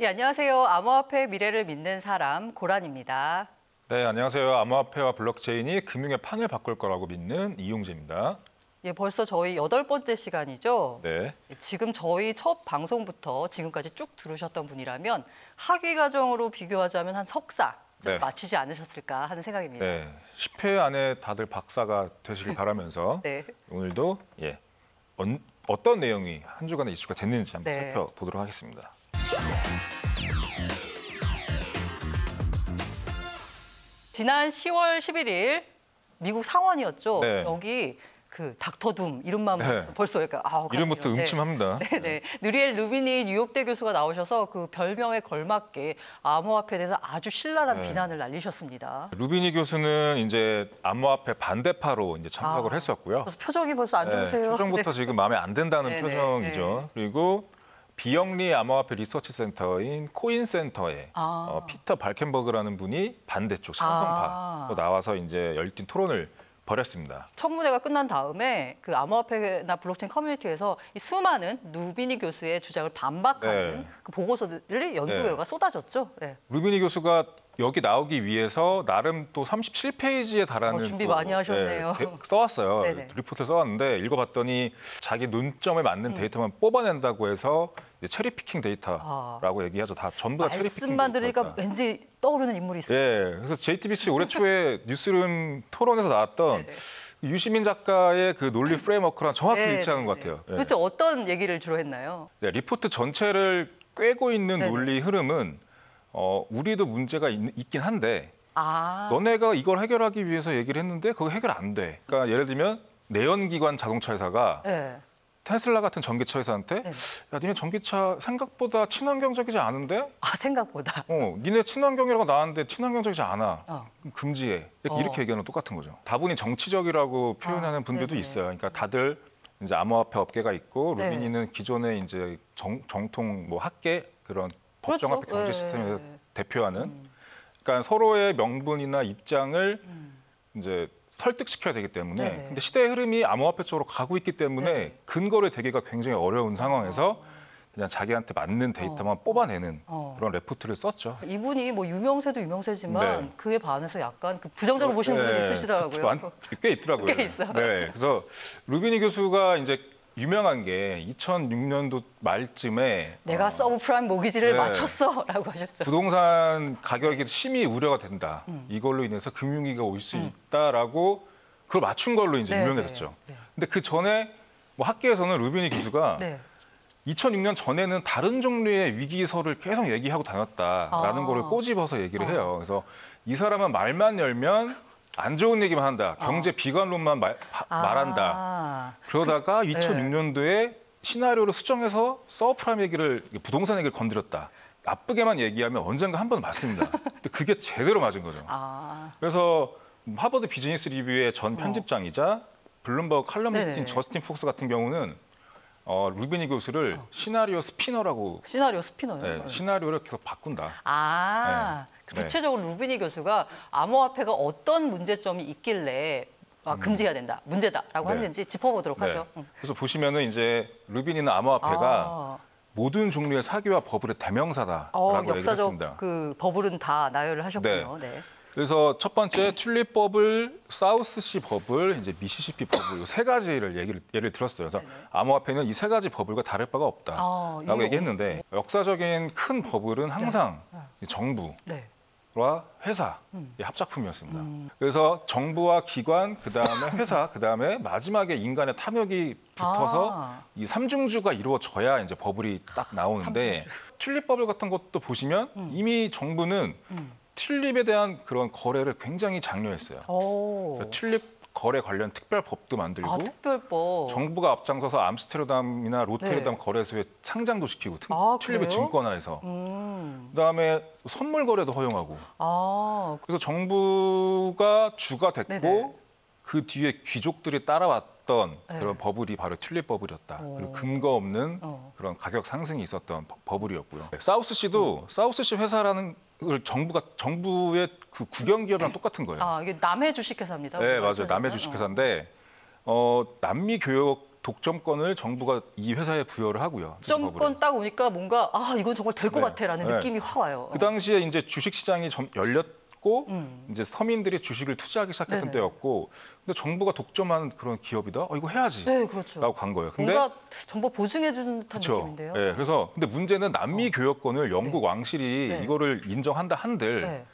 예, 안녕하세요. 암호화폐 미래를 믿는 사람 고란입니다. 네, 안녕하세요. 암호화폐와 블록체인이 금융의 판을 바꿀 거라고 믿는 이용재입니다. 예, 벌써 저희 8번째 시간이죠. 네. 지금 저희 첫 방송부터 지금까지 쭉 들으셨던 분이라면 학위 과정으로 비교하자면 한 석사 네. 마치지 않으셨을까 하는 생각입니다. 네, 10회 안에 다들 박사가 되시길 바라면서 네. 오늘도 어떤 내용이 한 주간에 이슈가 됐는지 한번 네. 살펴보도록 하겠습니다. 지난 10월 11일 미국 상원이었죠. 네. 여기 그 닥터둠 이름만 네. 벌써 약간 이름부터 가슴이 음침합니다. 네네. 느리엘 루비니 뉴욕대 교수가 나오셔서 그 별명에 걸맞게 암호화폐에 대해서 아주 신랄한 비난을 날리셨습니다. 루비니 교수는 이제 암호화폐 반대파로 이제 참석을 했었고요. 그래서 표정이 벌써 안 좋으세요. 표정부터 네. 지금 마음에 안 든다는 네네. 표정이죠. 그리고 비영리 암호화폐 리서치 센터인 코인센터에 피터 발켄버그라는 분이 반대쪽 찬성파로 나와서 이제 열띤 토론을 벌였습니다. 청문회가 끝난 다음에 그 암호화폐나 블록체인 커뮤니티에서 이 수많은 루비니 교수의 주장을 반박하는 그 보고서들이 연구 결과가 쏟아졌죠. 네. 루비니 교수가 여기 나오기 위해서 나름 또 37페이지에 달하는 준비 많이 하셨네요. 써왔어요. 네네. 리포트를 써왔는데 읽어봤더니 자기 논점에 맞는 데이터만 뽑아낸다고 해서 이제 체리피킹 데이터라고 얘기하죠. 다 전부 다 체리피킹 말씀만 들으니까 데이터였다. 왠지 떠오르는 인물이 있어요. 네, 그래서 JTBC 올해 초에 뉴스룸 토론에서 나왔던 유시민 작가의 그 논리 프레임워크랑 정확히 일치하는 것 같아요. 네. 그렇죠. 어떤 얘기를 주로 했나요? 네, 리포트 전체를 꿰고 있는 논리 흐름은 우리도 문제가 있긴 한데 너네가 이걸 해결하기 위해서 얘기를 했는데 그거 해결 안 돼. 그러니까 예를 들면 내연기관 자동차 회사가 테슬라 같은 전기차 회사한테 야, 니네 전기차 생각보다 친환경적이지 않은데? 생각보다. 니네 친환경이라고 나왔는데 친환경적이지 않아. 그럼 금지해. 이렇게 얘기하는 건 똑같은 거죠. 다분히 정치적이라고 표현하는 분들도 있어요. 그러니까 다들 이제 암호화폐 업계가 있고 루비니는 기존의 이제 정통 뭐 학계 그런 법정화폐 경제 시스템을 대표하는. 그러니까 서로의 명분이나 입장을 이제 설득시켜야 되기 때문에 근데 시대의 흐름이 암호화폐 쪽으로 가고 있기 때문에 근거를 대기가 굉장히 어려운 상황에서 그냥 자기한테 맞는 데이터만 뽑아내는 그런 레포트를 썼죠. 이분이 뭐 유명세도 유명세지만 그에 반해서 약간 그 부정적으로 보시는 분들이 있으시더라고요. 꽤 있더라고요. 꽤 있어요. 네, 그래서 루비니 교수가 이제 유명한 게 2006년도 말쯤에 내가 서브프라임 모기지를 맞췄어라고 하셨죠. 부동산 가격이 심히 우려가 된다. 이걸로 인해서 금융위기가 올 수 있다라고 그걸 맞춘 걸로 이제 유명해졌죠. 근데 그 전에 뭐 학계에서는 루비니 교수가 2006년 전에는 다른 종류의 위기설을 계속 얘기하고 다녔다라는 거를 꼬집어서 얘기를 해요. 그래서 이 사람은 말만 열면 안 좋은 얘기만 한다. 경제 비관론만 말한다. 그러다가 2006년도에 시나리오를 수정해서 서브프라임 얘기를 부동산 얘기를 건드렸다. 나쁘게만 얘기하면 언젠가 한 번 맞습니다. 근데 그게 제대로 맞은 거죠. 그래서 하버드 비즈니스 리뷰의 전 편집장이자 블룸버그 칼럼니스트인 저스틴 폭스 같은 경우는 루비니 교수를 시나리오 스피너라고. 시나리오 스피너요? 네, 시나리오를 계속 바꾼다. 구체적으로 루비니 교수가 암호화폐가 어떤 문제점이 있길래 금지해야 된다, 문제다라고 했는지 짚어보도록 하죠. 그래서 보시면은 이제 루비니는 암호화폐가 모든 종류의 사기와 버블의 대명사다라고 얘기를 했습니다. 역사적 그 버블은 다 나열을 하셨군요. 그래서 첫 번째 튤립 버블, 사우스시 버블, 이제 미시시피 버블 이 세 가지를 예를 들었어요. 그래서 암호화폐는 이 세 가지 버블과 다를 바가 없다라고 얘기했는데 역사적인 큰 버블은 항상 정부와 회사의 합작품이었습니다. 그래서 정부와 기관, 그다음에 회사, 그다음에 마지막에 인간의 탐욕이 붙어서 이 삼중주가 이루어져야 이제 버블이 딱 나오는데 튤립 버블 같은 것도 보시면 이미 정부는 튤립에 대한 그런 거래를 굉장히 장려했어요. 그러니까 튤립 거래 관련 특별법도 만들고 특별법. 정부가 앞장서서 암스테르담이나 로테르담 거래소에 상장도 시키고 튤립을 증권화해서 그다음에 선물 거래도 허용하고 그래서 정부가 주가 됐고 그 뒤에 귀족들이 따라왔던 그런 버블이 바로 튤립 버블이었다. 그리고 근거 없는 그런 가격 상승이 있었던 버블이었고요. 사우스시도 사우스시 회사라는 걸 정부의 그 국영 기업이랑 똑같은 거예요. 이게 남해 주식회사입니다. 네, 맞아요. 남해 주식회사인데 남미 교역 독점권을 정부가 이 회사에 부여를 하고요. 독점권 딱 오니까 뭔가 이건 정말 될 것 네. 같아라는 네. 느낌이 확 와요. 그 당시에 이제 주식 시장이 열렸고 이제 서민들이 주식을 투자하기 시작했던 네네. 때였고, 근데 정부가 독점한 그런 기업이다. 이거 해야지. 네, 그렇죠. 라고 간 거예요. 근데 뭔가 정보 보증해주는 듯한 그렇죠. 느낌인데요. 네, 그래서 근데 문제는 남미 교역권을 영국 왕실이 네. 이거를 인정한다 한들 네.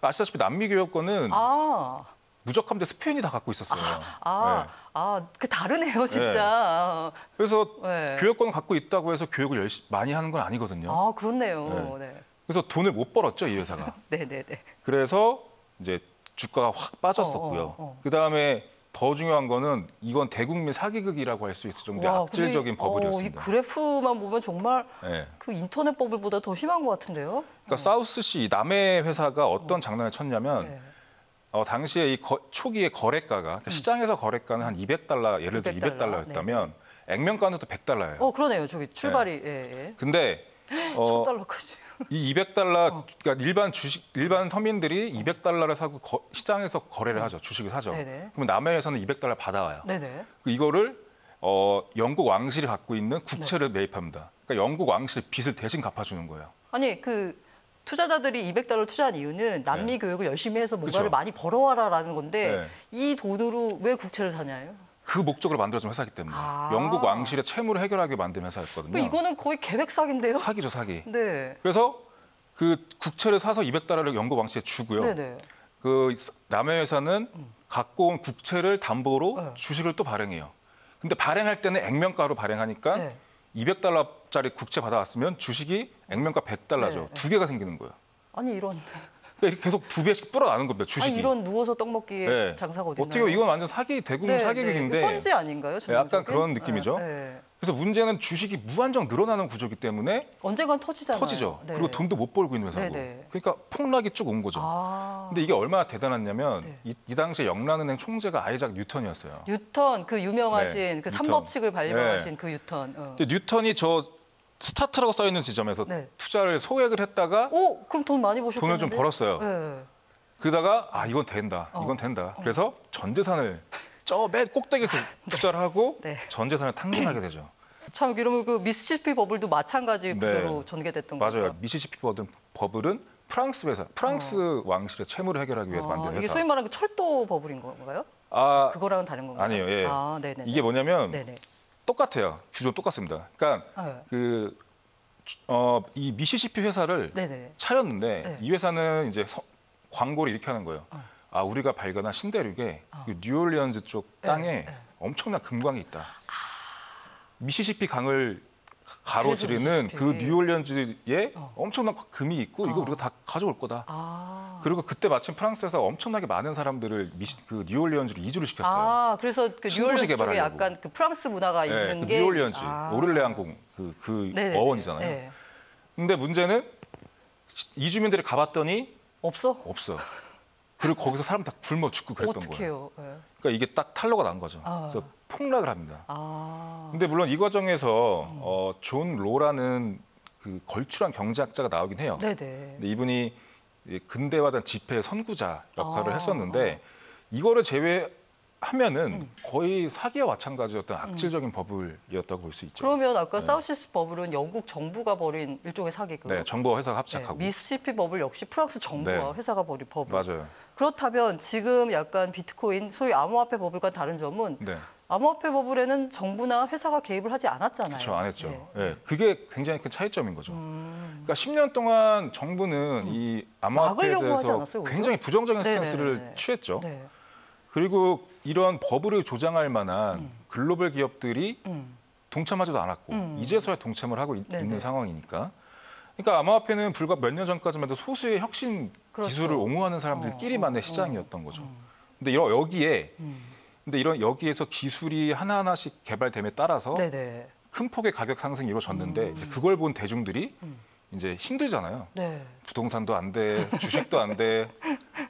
아시다시피 남미 교역권은 아, 무적함대 스페인이 다 갖고 있었어요. 네. 그 다르네요, 진짜. 그래서 네. 교역권을 갖고 있다고 해서 교육을 열심히 많이 하는 건 아니거든요. 그렇네요. 네. 그래서 돈을 못 벌었죠, 이 회사가. 네, 네, 네. 그래서 이제 주가가 확 빠졌었고요. 그다음에 더 중요한 거는 이건 대국민 사기극이라고 할 수 있을 정도의 악질적인 이 버블이었습니다. 그래프만 보면 정말 네. 그 인터넷 버블보다 더 심한 것 같은데요. 그러니까 사우스시 남해 회사가 어떤 장난을 쳤냐면 네. 당시에 초기에 거래가가 그러니까 시장에서 거래가는 한 200달러, 예를 들어 200달러였다면 액면가는 또 100달러예요. 그러네요. 저기 출발이. 예. 근데 1000달러까지. 이 200달러, 그러니까 일반 서민들이 200달러를 사고 시장에서 거래를 하죠. 주식을 사죠. 네네. 그러면 남해에서는 200달러 받아와요. 네네. 이거를 영국 왕실이 갖고 있는 국채를 매입합니다. 그러니까 영국 왕실 빚을 대신 갚아주는 거예요. 아니 그 투자자들이 200달러 투자한 이유는 남미 교육을 열심히 해서 뭔가를 그쵸. 많이 벌어와라라는 건데 이 돈으로 왜 국채를 사냐요? 그 목적으로 만들어진 회사이기 때문에 영국 왕실의 채무를 해결하기 만든 회사였거든요. 이거는 거의 계획 사기인데요? 사기죠, 사기. 네. 그래서 그 국채를 사서 200달러를 영국 왕실에 주고요. 네네. 그 남해 회사는 갖고 온 국채를 담보로 주식을 또 발행해요. 근데 발행할 때는 액면가로 발행하니까 200달러짜리 국채 받아왔으면 주식이 액면가 100달러죠. 두 개가 생기는 거예요. 아니 이런. 그러니까 이렇게 계속 두 배씩 불어나는 겁니다. 주식이. 아니 이런 누워서 떡 먹기에 장사가 어딨나요? 어떻게 이건 완전 대국민 사기극인데. 펀지 아닌가요? 약간 그런 느낌이죠. 그래서 문제는 주식이 무한정 늘어나는 구조이기 때문에 언젠간 터지잖아요. 터지죠. 그리고 돈도 못 벌고 있는 회사고. 그러니까 폭락이 쭉 온 거죠. 근데 이게 얼마나 대단했냐면 이 당시에 영란은행 총재가 아이작 뉴턴이었어요. 뉴턴 그 유명하신 그 뉴턴. 3법칙을 발명하신 그 뉴턴. 근데 뉴턴이 저 스타트라고 써 있는 지점에서 투자를 소액을 했다가 그럼 돈 많이 버셨겠는데? 돈을 좀 벌었어요. 그러다가 이건 된다. 이건 된다. 그래서 전 재산을 저 맨 꼭대기에서 투자를 하고 전 재산을 탕진하게 되죠. 참 이러면 그 미시시피 버블도 마찬가지 구조로 전개됐던 거죠. 맞아요. 미시시피 버블은 프랑스 회사, 프랑스 왕실의 채무를 해결하기 위해서 만든 회사. 이게 소위 말하는 그 철도 버블인 건가요? 그거랑은 다른 건가요? 아니에요. 예. 네네. 이게 뭐냐면 똑같아요. 구조 똑같습니다. 그러니까 이 미시시피 회사를 차렸는데 이 회사는 이제 광고를 이렇게 하는 거예요. 우리가 발견한 신대륙에 뉴올리언즈 쪽 땅에 엄청난 금광이 있다. 미시시피 강을 가로지르는 그 뉴올리언즈에 엄청난 금이 있고 이거 우리가 다 가져올 거다. 그리고 그때 마침 프랑스에서 엄청나게 많은 사람들을 그 뉴올리언즈로 이주를 시켰어요. 그래서 그 뉴올리언즈 쪽에 약간 그 프랑스 문화가 있는 게 뉴올리언즈, 오를레안 그 어원이잖아요. 근데 문제는 이주민들이 가봤더니 없어. 그리고 거기서 사람 다 굶어 죽고 그랬던 거예요. 그러니까 이게 딱 탄로가 난 거죠. 그래서 폭락을 합니다. 근데 물론 이 과정에서 존 로라는 그 걸출한 경제학자가 나오긴 해요. 근데 이분이 근대화된 지폐의 선구자 역할을 했었는데 이거를 제외하면은 거의 사기와 마찬가지였던 악질적인 버블이었다고 볼 수 있죠. 그러면 아까 사우시스 버블은 영국 정부가 벌인 일종의 사기고, 정부와 회사가 합작하고, 미시시피 버블 역시 프랑스 정부와 회사가 벌인 버블. 맞아요. 그렇다면 지금 약간 비트코인 소위 암호화폐 버블과 다른 점은 암호화폐 버블에는 정부나 회사가 개입을 하지 않았잖아요. 그렇죠, 안 했죠. 그게 굉장히 큰 차이점인 거죠. 그러니까 10년 동안 정부는 이 암호화폐에 대해서 굉장히 부정적인 스탠스를 취했죠. 그리고 이런 버블을 조장할 만한 글로벌 기업들이 동참하지도 않았고 이제서야 동참을 하고 있는 상황이니까. 그러니까 암호화폐는 불과 몇 년 전까지만 해도 소수의 혁신 기술을 옹호하는 사람들끼리만의 시장이었던 거죠. 근데 여기에서 기술이 하나하나씩 개발됨에 따라서 큰 폭의 가격 상승이 이루어졌는데 이제 그걸 본 대중들이 이제 힘들잖아요. 부동산도 안 돼, 주식도 안 돼,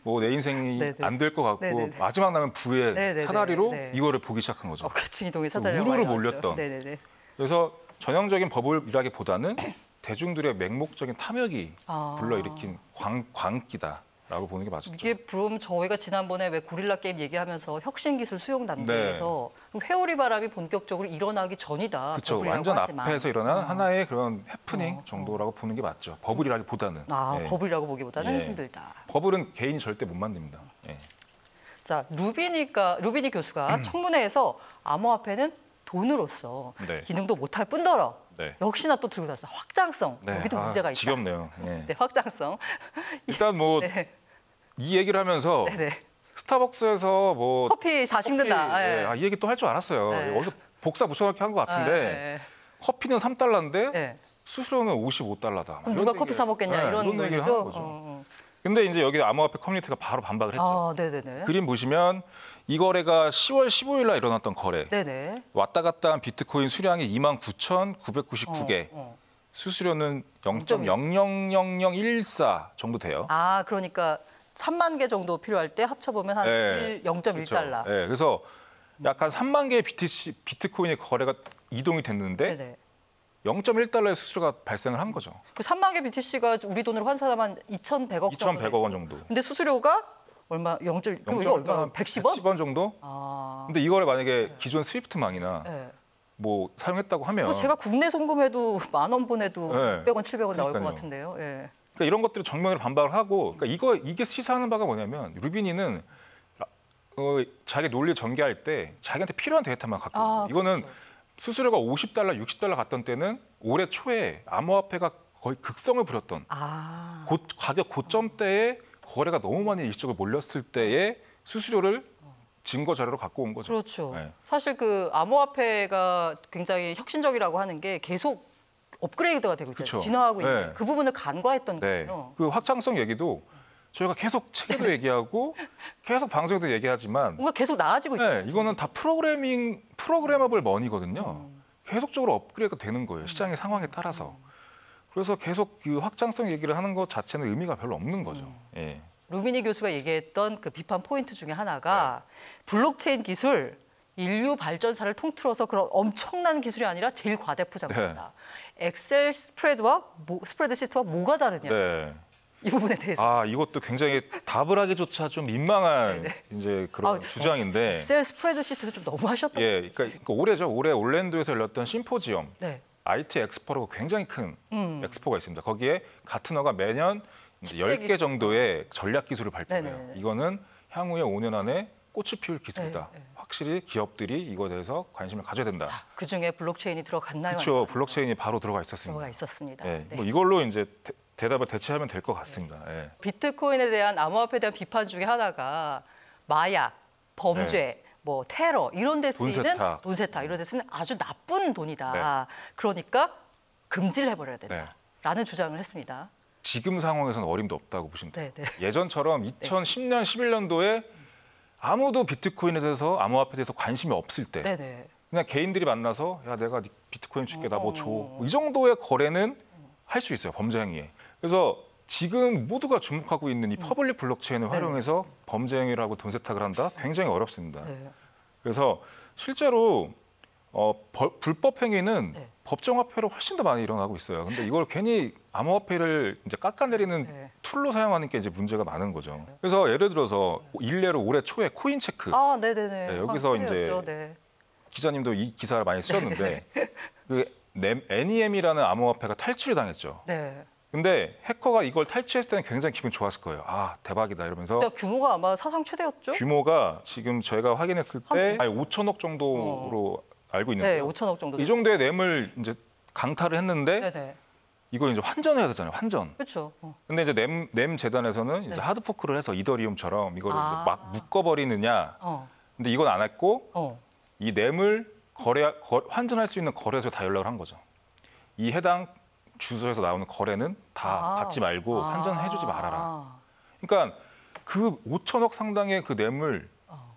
뭐 내 인생이 안 될 것 같고 마지막 남은 부의 사다리로 이거를 보기 시작한 거죠. 계층 이동의 사다리로 우르르 몰렸던. 그래서 전형적인 버블이라기보다는 대중들의 맹목적인 탐욕이 불러일으킨 광기다라고 라고 보는 게 맞죠. 이게 그럼 저희가 지난번에 왜 고릴라 게임 얘기하면서 혁신 기술 수용 단계에서 회오리 바람이 본격적으로 일어나기 전이다. 그렇죠. 완전 하지만. 앞에서 일어난 하나의 그런 해프닝 정도라고 보는 게 맞죠. 버블이라기보다는. 버블이라고 보기보다는 예. 힘들다. 버블은 개인이 절대 못 만듭니다. 예. 자, 루비니 교수가 청문회에서 암호화폐는 돈으로서 기능도 못할 뿐더러 역시나 또 들고 나왔어. 확장성. 여기도 문제가 있다. 지겹네요. 예. 네, 확장성. 일단 뭐 이 얘기를 하면서 스타벅스에서 뭐 커피 40는다. 이 얘기 또 할 줄 알았어요. 어디서 복사 붙여넣기 한 것 같은데 커피는 3달러인데 수수료는 55달러다. 누가 커피 사 먹겠냐 이런 논리죠. 근데 이제 여기 암호화폐 커뮤니티가 바로 반박을 했죠. 그림 보시면 이 거래가 10월 15일 날 일어났던 거래. 왔다 갔다 한 비트코인 수량이 29,999개. 수수료는 0.000014 정도 돼요. 그러니까 3만 개 정도 필요할 때 합쳐보면 한 0.1달러. 네, 그래서 약간 3만 개의 비트코인의 거래가 이동이 됐는데 0.1달러의 수수료가 발생을 한 거죠. 그 3만 개 BTC가 우리 돈으로 환산하면 2,100억 정도. 2,100억 원 정도. 근데 수수료가 얼마? 0.1 얼마? 110원? 10원 정도? 근데 이거를 만약에 기존 스위프트망이나 뭐 사용했다고 하면 제가 국내 송금해도 10,000원 보내도 600원, 700원 나올 것 같은데요. 그러니까 이런 것들을 정면으로 반박을 하고 그러니까 이게 시사하는 바가 뭐냐면 루비니는 자기 논리 전개할 때 자기한테 필요한 데이터만 갖고 있어요. 이거는 수수료가 50달러, 60달러 갔던 때는 올해 초에 암호화폐가 거의 극성을 부렸던 가격 고점대에 거래가 너무 많이 일시적으로 몰렸을 때의 수수료를 증거 자료로 갖고 온 거죠. 그렇죠. 사실 그 암호화폐가 굉장히 혁신적이라고 하는 게 계속 업그레이드가 되고 있잖아요. 진화하고 있는 그 부분을 간과했던 거예요. 그 확장성 얘기도 저희가 계속 책에도 얘기하고 계속 방송에도 얘기하지만 뭔가 계속 나아지고 있잖아요. 이거는 다 프로그래머블 머니거든요. 계속적으로 업그레이드가 되는 거예요. 시장의 상황에 따라서. 그래서 계속 그 확장성 얘기를 하는 것 자체는 의미가 별로 없는 거죠. 루비니 교수가 얘기했던 그 비판 포인트 중에 하나가 블록체인 기술 인류 발전사를 통틀어서 그런 엄청난 기술이 아니라 제일 과대포장합니다. 엑셀 스프레드시트와 뭐가 다르냐? 이 부분에 대해서. 이것도 굉장히 답을 하기조차 좀 민망한 이제 그런 주장인데. 엑셀 스프레드시트는 좀 너무 하셨던. 그러니까 올해죠. 올해 올랜도에서 열렸던 심포지엄. IT 엑스포라고 굉장히 큰 엑스포가 있습니다. 거기에 가트너가 매년 이제 10개 정도의 전략 기술을 발표해요. 이거는 향후에 5년 안에 꽃을 피울 기술이다. 확실히 기업들이 이거에 대해서 관심을 가져야 된다. 그중에 블록체인이 들어갔나요? 그렇죠. 블록체인이 바로 들어가 있었습니다. 뭐 이걸로 이제 대답을 대체하면 될 것 같습니다. 비트코인에 대한 암호화폐에 대한 비판 중에 하나가 마약, 범죄, 뭐 테러 이런 데 쓰이는 돈 세탁 이런 데 쓰는 아주 나쁜 돈이다. 그러니까 금지를 해버려야 된다라는 주장을 했습니다. 지금 상황에서는 어림도 없다고 보시면 돼요. 예전처럼 2010년, 11년도에 아무도 비트코인에 대해서 암호화폐에 대해서 관심이 없을 때 그냥 개인들이 만나서 야 내가 비트코인 줄게 나 뭐 줘. 이 정도의 거래는 할 수 있어요. 범죄 행위에. 그래서 지금 모두가 주목하고 있는 이 퍼블릭 블록체인을 활용해서 범죄 행위를 하고 돈 세탁을 한다? 굉장히 어렵습니다. 그래서 실제로 불법 행위는 법정화폐로 훨씬 더 많이 일어나고 있어요. 근데 이걸 괜히 암호화폐를 이제 깎아내리는 툴로 사용하는 게 이제 문제가 많은 거죠. 그래서 예를 들어서 일례로 올해 초에 코인 체크. 여기서 이제 기자님도 이 기사를 많이 쓰셨는데 그 NEM이라는 암호화폐가 탈출이 당했죠. 근데 해커가 이걸 탈취했을 때는 굉장히 기분 좋았을 거예요. 대박이다 이러면서. 규모가 아마 사상 최대였죠? 규모가 지금 저희가 확인했을 때 5천억 정도로 알고 있는데 5천억 정도. 이 정도의 램을 이제 강탈을 했는데 이걸 이제 환전해야 되잖아요. 환전. 그렇죠. 근데 이제 램 재단에서는 이제 하드 포크를 해서 이더리움처럼 이거를 막 묶어버리느냐. 근데 이건 안 했고 이 램을 환전할 수 있는 거래소에 다 연락을 한 거죠. 이 해당 주소에서 나오는 거래는 다 받지 말고 환전해주지 말아라. 그러니까 그 5천억 상당의 그 램을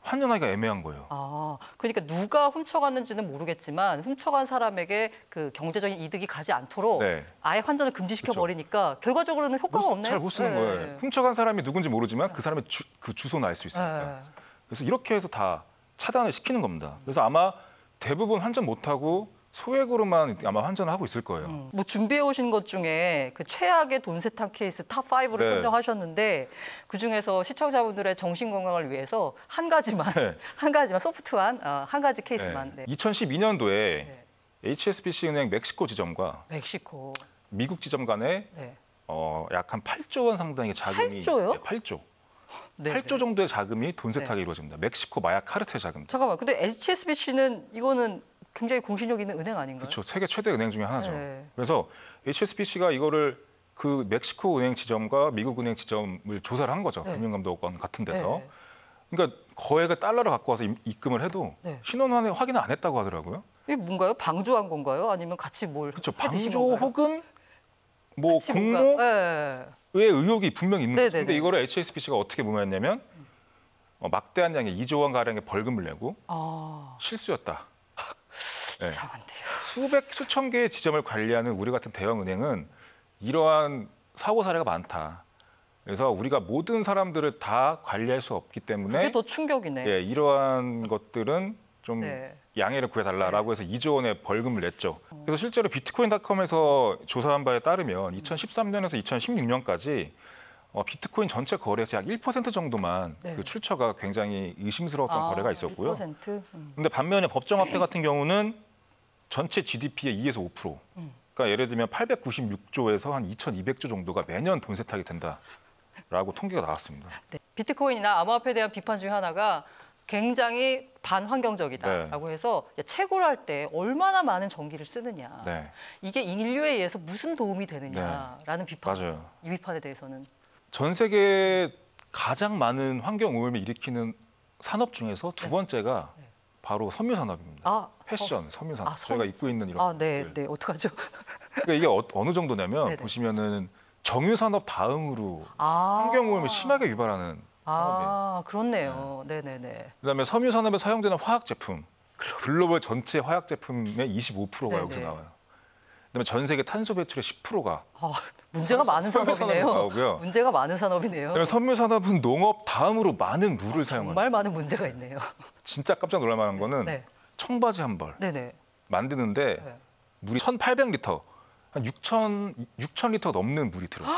환전하기가 애매한 거예요. 그러니까 누가 훔쳐갔는지는 모르겠지만 훔쳐간 사람에게 그 경제적인 이득이 가지 않도록 아예 환전을 금지시켜 버리니까 결과적으로는 효과가 없네요. 잘 못 쓰는 거예요. 훔쳐간 사람이 누군지 모르지만 그 사람의 그 주소는 알 수 있으니까. 그래서 이렇게 해서 다 차단을 시키는 겁니다. 그래서 아마 대부분 환전 못하고 소액으로만 아마 환전을 하고 있을 거예요. 뭐 준비해 오신 것 중에 그 최악의 돈 세탁 케이스 탑 5를 네. 선정하셨는데 그 중에서 시청자분들의 정신 건강을 위해서 한 가지만 네. 한 가지만 소프트한 한 가지 케이스만. 네. 2012년도에 네. HSBC 은행 멕시코 지점과 멕시코. 미국 지점 간에 네. 약 한 8조 원 상당의 자금이 8조요? 네, 8조. 네. 8조 정도의 자금이 돈 세탁이 이루어집니다. 멕시코 마약 카르텔 자금. 잠깐만. 근데 HSBC는 이거는 굉장히 공신력 있는 은행 아닌가요? 그렇죠. 세계 최대 은행 중에 하나죠. 네. 그래서 HSBC가 이거를 그 멕시코 은행 지점과 미국 은행 지점을 조사를 한 거죠. 네. 금융감독원 같은 데서. 네. 그러니까 거액의 달러를 갖고 와서 입금을 해도 네. 신원 확인을 안 했다고 하더라고요. 이게 뭔가요? 방조한 건가요? 아니면 같이 뭘 그렇죠. 해 드신 방조 건가요? 혹은 뭐 같이 뭔가- 공모의 네. 의혹이 분명히 있는 거죠. 네네네. 근데 이거를 HSBC가 어떻게 무마했냐면 막대한 양의 2조 원 가량의 벌금을 내고 아, 실수였다. 네. 이상한데요. 수천 개의 지점을 관리하는 우리 같은 대형 은행은 이러한 사고 사례가 많다. 그래서 우리가 모든 사람들을 다 관리할 수 없기 때문에 그게 더 충격이네. 예, 이러한 것들은 좀 네. 양해를 구해달라라고 해서 2조 원의 벌금을 냈죠. 그래서 실제로 비트코인닷컴에서 조사한 바에 따르면 2013년에서 2016년까지 비트코인 전체 거래에서 약 1% 정도만 네. 그 출처가 굉장히 의심스러웠던 거래가 있었고요. 1%? 근데 반면에 법정화폐 같은 경우는 전체 GDP의 2에서 5%. 그러니까 예를 들면 896조에서 한 2,200조 정도가 매년 돈 세탁이 된다라고 통계가 나왔습니다. 네. 비트코인이나 암호화폐에 대한 비판 중에 하나가 굉장히 반환경적이다라고 해서 채굴할 때 얼마나 많은 전기를 쓰느냐. 네. 이게 인류에 의해서 무슨 도움이 되느냐라는 비판. 맞아요. 이 비판에 대해서는. 전 세계에 가장 많은 환경 오염을 일으키는 산업 중에서 두 번째가 바로 섬유 산업입니다. 아, 패션, 섬유 산업. 아, 저희가 입고 있는 이런 아, 네, 것들. 네, 어떡하죠? 그러니까 이게 어느 정도냐면 네네. 보시면은 정유 산업 다음으로 아, 환경 오염을 심하게 유발하는 산업이에요. 아, 그렇네요. 네, 네, 네. 그다음에 섬유 산업에 사용되는 화학 제품, 글로벌 전체 화학 제품의 25%가 네네. 여기서 나와요. 그다음에 전 세계 탄소 배출의 10%가 아, 문제가 많은 섬유 산업이네요. 산업으로 나오고요. 문제가 많은 산업이네요. 그다음에 섬유 산업은 농업 다음으로 많은 물을 사용하는. 정말 많은 문제가 있네요. 진짜 깜짝 놀랄 만한 거는 네, 청바지 한 벌 네, 네. 만드는데 네. 물이 1,800리터, 한 6,000리터 넘는 물이 들어요.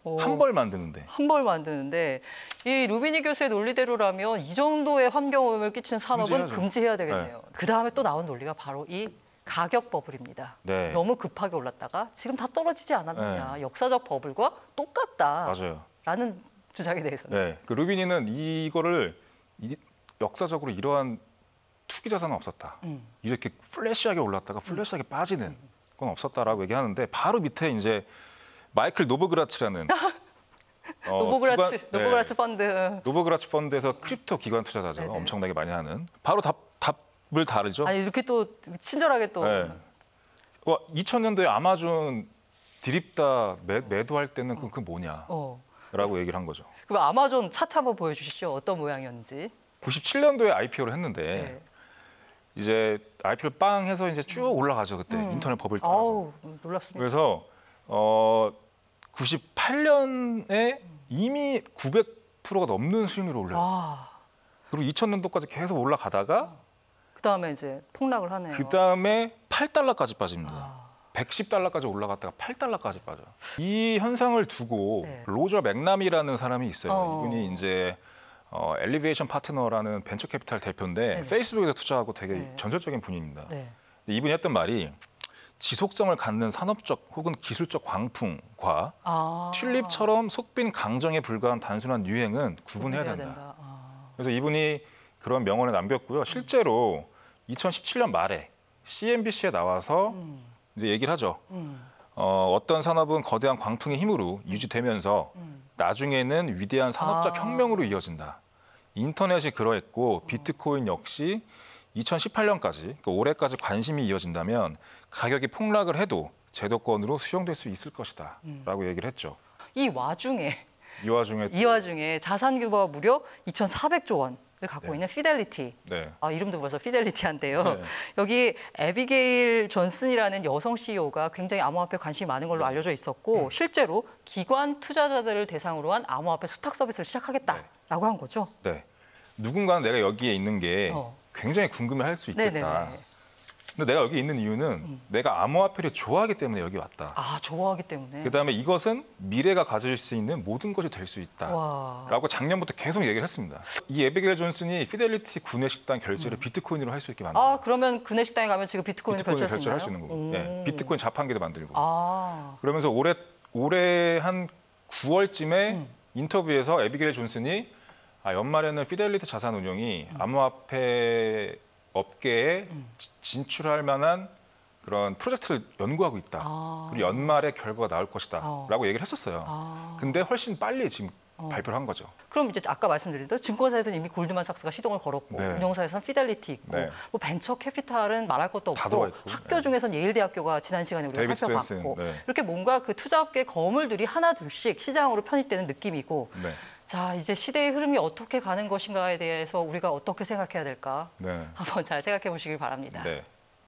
오. 한 벌 만드는데. 한 벌 만드는데 이 루비니 교수의 논리대로라면 이 정도의 환경 오염을 끼치는 산업은 금지해야죠. 금지해야 되겠네요. 그 다음에 또 나온 논리가 바로 이 가격 버블입니다. 네. 너무 급하게 올랐다가 지금 다 떨어지지 않았느냐. 역사적 버블과 똑같다라는 맞아요. 주장에 대해서는. 네. 그 루비니는 이거를 역사적으로 이러한 투기 자산은 없었다. 이렇게 플래시하게 올랐다가 플래시하게 빠지는 건 없었다라고 얘기하는데 바로 밑에 이제 마이클 노보그라츠라는 노보그라츠 펀드. 노보그라츠 펀드에서 크립토 기관 투자자죠. 네네. 엄청나게 많이 하는. 바로 답을 다르죠. 아니 이렇게 또 친절하게 또. 네. 2000년도에 아마존 드립다 매도할 때는 그 뭐냐라고 얘기를 한 거죠. 그럼 아마존 차트 한번 보여주시죠. 어떤 모양이었는지. 97년도에 IPO를 했는데 네. 이제 IPO를 빵 해서 이제 쭉 올라가죠. 그때 인터넷 버블 따라서. 아우 놀랍습니다. 그래서 98년에 이미 900%가 넘는 수익률을 올려요. 아, 그리고 2000년도까지 계속 올라가다가 그 다음에 이제 폭락을 하네요. 그 다음에 8달러까지 빠집니다. 아. 110달러까지 올라갔다가 8달러까지 빠져. 이 현상을 두고 네. 로저 맥남이라는 사람이 있어요. 이분이 이제 엘리베이션 파트너라는 벤처 캐피탈 대표인데 네네. 페이스북에서 투자하고 되게 네. 전설적인 분입니다. 네. 근데 이분이 했던 말이 지속성을 갖는 산업적 혹은 기술적 광풍과 튤립처럼 속빈 강정에 불과한 단순한 유행은 구분해야 된다. 그래서 이분이 그런 명언을 남겼고요. 실제로 2017년 말에 CNBC에 나와서 이제 얘기를 하죠. 어떤 산업은 거대한 광풍의 힘으로 유지되면서 나중에는 위대한 산업적 혁명으로 이어진다. 인터넷이 그러했고 비트코인 역시 2018년까지, 그러니까 올해까지 관심이 이어진다면 가격이 폭락을 해도 제도권으로 수용될 수 있을 것이다. 라고 얘기를 했죠. 이 와중에 이 와중에 자산 규모가 무려 2,400조 원을 갖고 네. 있는 피델리티. 네. 이름도 벌써 피델리티한데요. 네. 여기 에비게일 존슨이라는 여성 CEO가 굉장히 암호화폐 관심이 많은 걸로 알려져 있었고 실제로 기관 투자자들을 대상으로 한 암호화폐 수탁 서비스를 시작하겠다라고 한 거죠. 네. 누군가는 내가 여기에 있는 게 굉장히 궁금해할 수 있겠다. 네네네. 근데 내가 여기 있는 이유는 내가 암호화폐를 좋아하기 때문에 여기 왔다. 아, 좋아하기 때문에. 그다음에 이것은 미래가 가질 수 있는 모든 것이 될 수 있다라고 작년부터 계속 얘기를 했습니다. 이 에비게일 존슨이 피델리티 구내식당 결제를 비트코인으로 할 수 있게 만든. 아, 그러면 구내식당에 가면 지금 비트코인을 결제할 수 있는 거고, 네, 비트코인 자판기도 만들고. 그러면서 올해 한 9월쯤에 인터뷰에서 에비게일 존슨이 연말에는 피델리티 자산운용이 암호화폐 업계에 진출할 만한 그런 프로젝트를 연구하고 있다. 그리고 연말에 결과가 나올 것이다. 라고 얘기를 했었어요. 근데 훨씬 빨리 지금 발표를 한 거죠. 그럼 이제 아까 말씀드린 대로 증권사에서는 이미 골드만삭스가 시동을 걸었고 네. 운용사에서는 피델리티 있고 네. 뭐 벤처 캐피탈은 말할 것도 다 없고 들어와 있고. 학교 중에서는 예일대학교가 지난 시간에 우리가 데이비드 살펴봤고 스웬슨, 네. 이렇게 뭔가 그 투자업계 거물들이 하나둘씩 시장으로 편입되는 느낌이고 네. 자, 이제 시대의 흐름이 어떻게 가는 것인가에 대해서 우리가 어떻게 생각해야 될까 네. 한번 잘 생각해 보시길 바랍니다. 네.